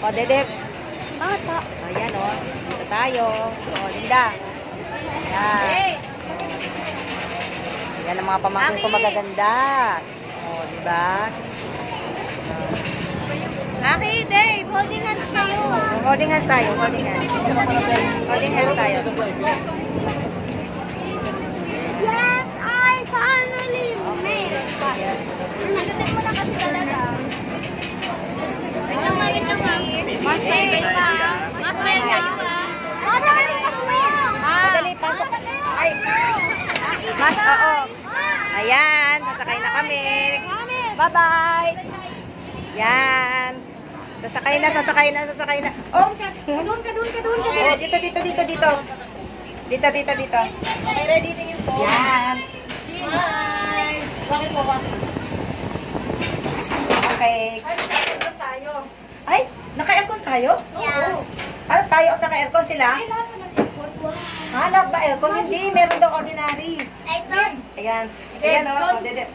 O, Dede. Bata. Ayan, o. Dito tayo. O, Linda. Ayan. Ayan ang mga pamangkin ko magaganda. O, diba? Aki, Dave, holding hands kayo. Holding hands tayo. Holding hands. Holding hands tayo. Yes, I finally made it. Nagatik mo na kasi talaga. Wait lang, wait lang. Mas smile kayo ba? Mas smile kayo ba? Oh, dami mo mas smile. Madali, pasok. Ay. Mas, oo. Ayan, sasakay na kami. Bye-bye. Yan. Sasakay na, sasakay na, sasakay na. Oops! Doon ka. Oh, dito. Dito. Okay, ready na yung phone? Yan. Bye! Bakit po ba? Okay. Ay, naka-aircon tayo? Yeah. Ano tayo at naka-aircon sila? Ha, lahat ba aircon? Hindi, meron daw ordinary. I thought. Ayan. Ayan, o. Dede.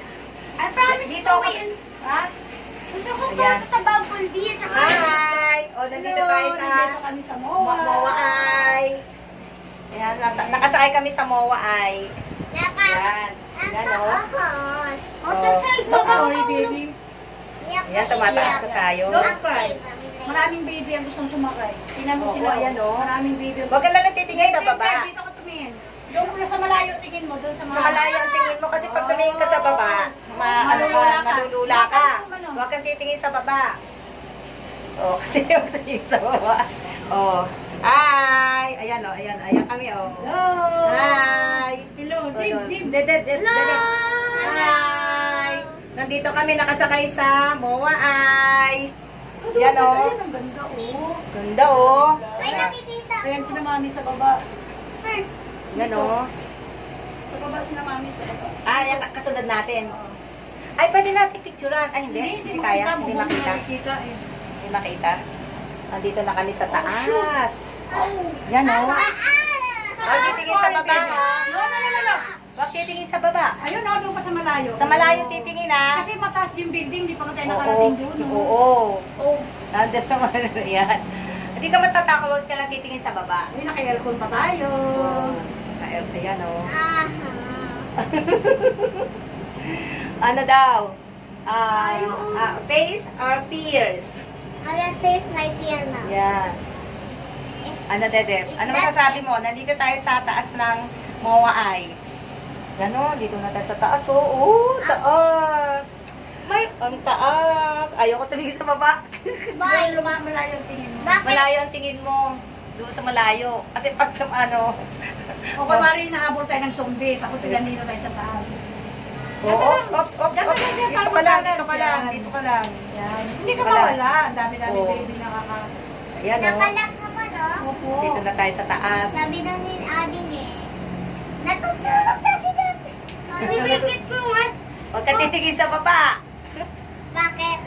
I promise Dito to ako. win. Ha? Gusto ko po Ayan. sa Bubble Bee. Hi! O, nandito tayo sa kami sa Moa Ay. Ayan, nakasakay kami sa Moa Ay. Ayan. Ayan, o. Sorry, baby. Ayan, tumataas na tayo. Don't cry. Maraming baby ang gustong sumakay. Tingnan mo Oo, sila. ayan, oh. Maraming baby ang Huwag ka lang natitingin sa baba. Dito ka tumingin. Doon mo na sa malayo tingin mo. Doon sa Sa malayo ang tingin mo kasi pag tumingin ka sa baba, malulula ka. Huwag kang titingin sa baba. Oh, kasi huwag tingin sa baba. Oh. Hi! Ayan, oh. Ayan kami, oh. Hello. Hi! Hello. Dib. Dede. Hi! Nandito kami nakasakay sa Moa Ay. Yan, oh. Ayan, ang ganda, oh. Ganda, oh. Ay, nakikita. Ayan sila mami sa baba. Yan, oh. Sa baba sila mami sa baba. Ah, yan, kasunod natin. Ay, pwede natin picturean. Ay, hindi kaya. Hindi makita. Hindi makita. Nandito na kami sa taas. Yan, oh. Huwag titingin sa baba, ha? No. Huwag titingin sa baba. Ayun, oh, doon pa sa malayo. Sa malayo titingin, ha? Kasi mataas yung building, di pa ka tayo Oo. nakarating doon. Oo. Oh. Nandito naman. Yan. Hindi ka matatakot. Huwag ka lang titingin sa baba. Ay, naka-aircon pa tayo. Ayan, oh. Ano daw? Face our fears. I will face my fear now. Yan. Ano, Dede? Ano masasabi mo? Nandito tayo sa taas ng Moa Ay. Gano, dito na tayo sa taas. Oh, taas. Ang taas. Ayoko tumingin sa baba. Bye. Malayo ang tingin mo. Bakit? Malayo ang tingin mo. Doon sa malayo. Kasi pag sa ano. O kunwari, nahabol tayo ng zombie, tapos sila dito tayo sa taas. Ops. Dito ka lang. Yan. Hindi ka Wala. mawala. Ang dami-dami Oo. baby nakaka... Ayan, oh. Nakanak ka pa, no? Opo. Dito na tayo sa taas. Sabi na ni Ading eh. Natutulog na si Dad. Bibigit ko mas. Huwag ka titigil sa baba. Bakit?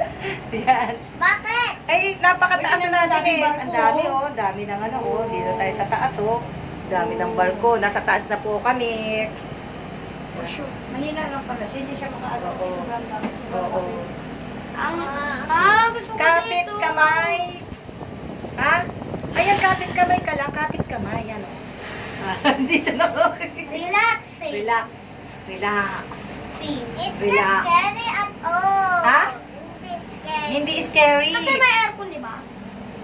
Yan. Bakit? Ay, napakataas May na natin daming eh. barko, Ang dami, oh. Dami ng ano, oh. Dito tayo sa taas, oh. Dami ng barko. Nasa taas na po kami. For sure. Mahina lang pala siya. Hindi siya makaano. Oo. Sobrang dami. Oo. Gusto ko Kapit dito. kamay. Ha? Ayan, kapit kamay ka lang. Kapit kamay. Yan, oh. Hindi siya nakakit. Relaxing. Relax. Relax. It's Relax. not scary at all. Ha? Hindi scary. Hindi scary. Kasi may aircon, di ba?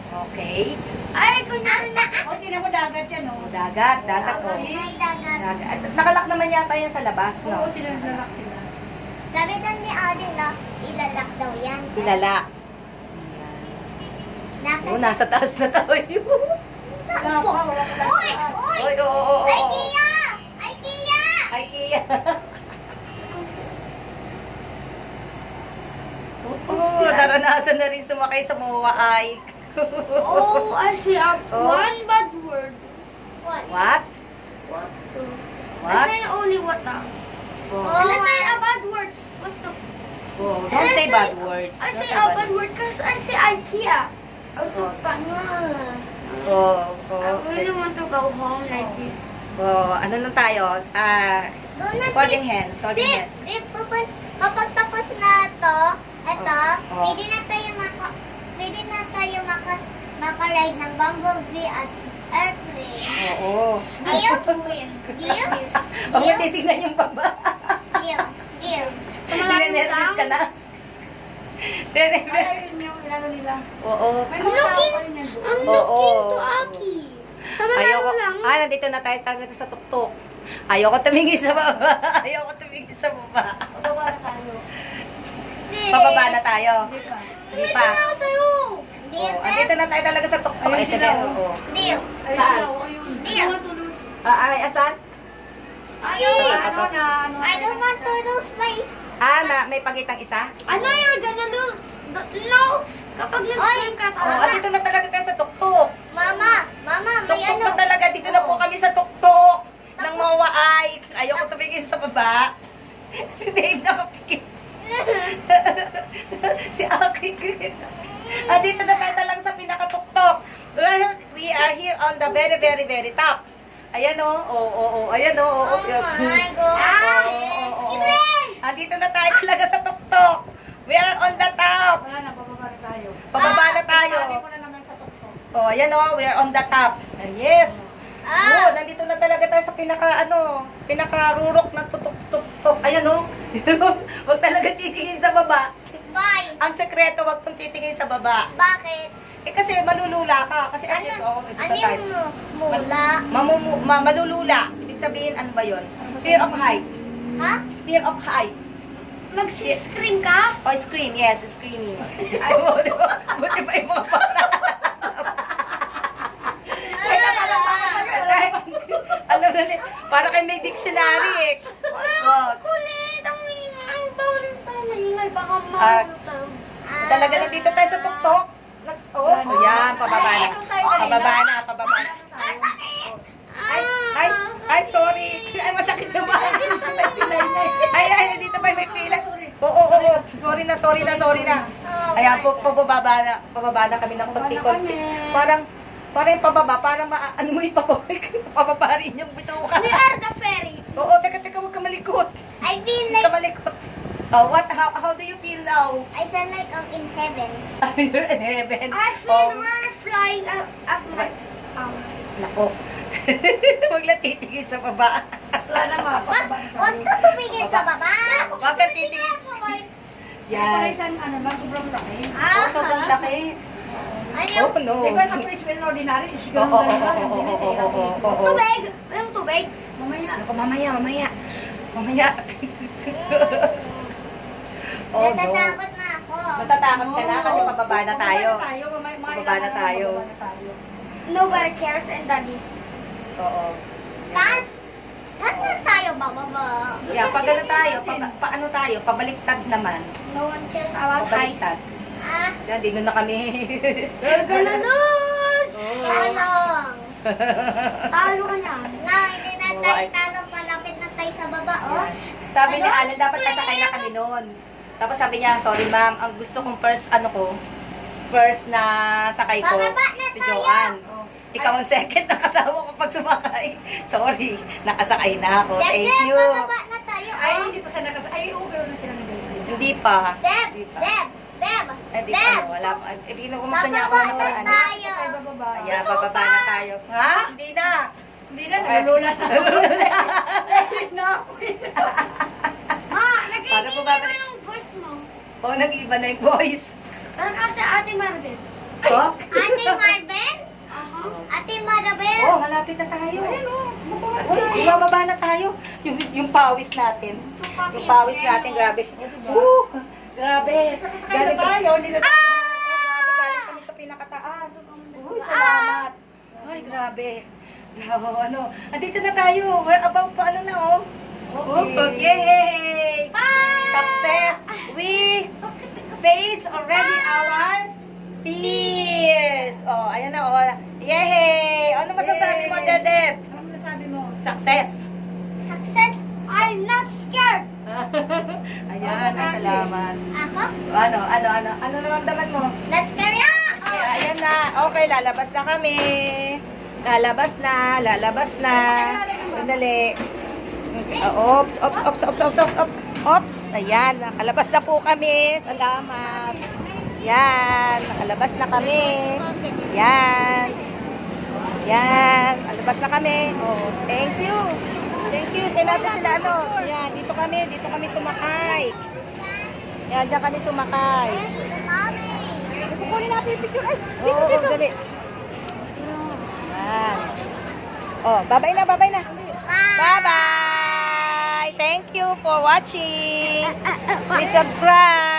Okay. Ay, kunyari na. O, tingnan mo dagat yan, oh. Dagat, oh. May dagat. Dagat. Nakalak naman yata yan sa labas, Oo, no? sila naglalak sila. Sabi na ni Ading na ilalak daw yan. Ilalak. Dapat. Oh, nasa taas na tayo. Wala pa, wala pa. Uy! Oy, oo. Ay, Kia! Ay, Kia! Ay, Kia. Oh, naranasan na rin sumakay sa Moa Ay. Oh, I see Oh. one bad word. What? What? What? What? I say only what now? Oh. And I say a bad word. What the? Oh, don't say bad words. I Don't say a bad word because I say IKEA. Oh. Tanga. Oh, I really oh. want to go home like this. Oh, ano na tayo? Doon na, Holding please. hands, holding Dip, hands. dip, kapag tapos na to, eto, Oh. pwede na tayo pwede na tayo nakaride ng bumblebee at airplane. Oo. Deal? Deal? Huwag mo titignan yung baba. Deal? Deal? Ninenervous ka na. Ninenervous ka. Ayun yung inano nila. Oo. May I'm mga looking, tao pa rin yan. I'm Oo. looking to Aki. Ayoko. Nandito na tayo talaga sa tuktok. Ayoko tumingin sa baba. Ayoko tumingin sa baba. Pababa na tayo. Pababa na tayo. Hindi pa. Hindi pa. ako sa'yo. Deal, Oh, andito na tayo talaga sa tuktok. Ayun Ito sila, na. oh. Oo. Deal. Ay, Saan? sila, oh, yun. Deal. Ay, asan? Ano na, ano I don't want to lose my... May pagitang isa? Ano you're gonna lose? No! Kapag nag-scream ka Oo, andito na talaga tayo sa tuktok. Mama, may Tuktok ano. na talaga. Dito na po kami sa tuktok ng mawaay. Ayoko tumingin sa baba. Si Dave nakapikit. Si Aki. Andito na tayo talaga sa pinakatuktok. We are here on the very, very, very top. Ayan o. Ayan o. Oh my God. Andito na tayo talaga sa tuktok. We are on the top. Wala na, pababa na tayo. Pababa na tayo. Sabi ko na naman sa tuktok. Oh, ayan o. We are on the top. Yes. Oh, nandito na talaga tayo sa pinaka-rurok ng tutok-tok. Ayan o. Huwag talaga titingin sa baba. Bye. Ang sekreto, huwag kong titingin sa baba. Bakit? Eh kasi malulula ka. Kasi ito tayo. Malulula. Ibig sabihin, ano ba yun? Fear of height. Ha? Fear of height. Mag-scream ka? Oh, scream. Yes, screaming. Ay, di ba? Buti pa yung mga bata. Alam na niya, para kayo may dictionary eh. Oh. Kulit! Ang ingay! Ang bawal tayo maingay. Baka Ah, maluto. Talaga nandito tayo sa tuktok. Yan, pababa na. Pababa na. Ay, sorry. Ay, masakit naman. Ay, dito pa may pila. Oo. Sorry na. Ayan, pababa na kami ng konti-konti. Parang yung pababa, parang ano mo ipababa rin yung bituka. We are the fairy. Oo, teka, huwag ka malikot. I feel Huwag ka like malikot. How do you feel now? I feel like I'm in heaven. You're in heaven. I feel we're flying as my Nako. Huwag lang titigil sa baba. Wala na, mapababa na Huwag tayo. ka tumingin sa baba. Huwag ka titigil. Yan. Yan. Isang ano lang, sobrang laki. Oh, sobrang laki. Ano? Oh, no. Di ba sa Priswell ordinary, is Oo, ganun oo, lang. oo, Hindi oo, sa oo, ilagay. oo, oo. Tubig. Walang tubig. Mamaya. Nako, mamaya. Oh, no. Natatakot na ako. Natatakot ka na kasi pababa na tayo. Pababa na tayo. Nobody cares and daddies. Oo. Saan? Saan na tayo bababa? Yeah, pag ano tayo, paano tayo, pabaliktad naman. No one cares about heights. Pabaliktad. Yan, dito na kami. You're gonna lose! Oh. Talong! Talo ka na. No, hindi na tayo talong. Malapit na tayo sa baba, oh. Sabi ni Alan, dapat sasakay na kami noon. Tapos sabi niya, sorry ma'am, ang gusto kong first na sakay ko, Bababa na si tayo. Joanne. Ikaw ang second na kasama ko pag sumakay. Sorry, nakasakay na ako. Thank you. Bababa na tayo, Ay, oh. hindi pa sila Ay, okay na sila nag Hindi pa. Deb! Hindi pa. Deb! Deb! Hindi pa, Deb! wala pa. Kumusta niya ako Bababa naman? na Ano? tayo. Ay, bababa. Ayan, bababa na tayo. Ha? Hindi na. Hindi na, nalulula na. Nalulula na ako. Ma, Para nag-iiba bumabalik. yung voice mo. Oh, nag-iba na yung voice. Parang kasi Ate Maribel. Oh? Ate Maribel? Ate Maribel? Oh, malapit na tayo. Uy, bababa na tayo. Yung pawis natin. Yung pawis natin, grabe. Grabe. Galing tayo, hindi na Grabe, galing kami sa pinakataas. Uy, salamat. Ay, grabe. Ano, andito na tayo. We're about to ano na, oh. Okay. Yay! Success! We face already our fears. Oh, ayan na, oh. Yay! Ano masasabi mo, Dedep? Ano nasabi mo? Success! Success? I'm not scared. Ayan, ay salamat. Ako? Ano naramdaman mo? Let's carry on! Okay, ayan na. Okay, lalabas na kami. Lalabas na. Sandali. Oops. Ayan, nakalabas na po kami. Salamat. Yan, nakalabas na kami. Yan. Yan, nakalabas na kami. Oh, thank you. Thank you. Kaya natin sila ano. Yan, dito kami sumakay. Yan, dyan kami sumakay. Mami. Kukunin natin yung picture. Ay, Oo, dali. Yan. Oh, bye-bye na, bye-bye na. Bye-bye. Thank you for watching. Please subscribe.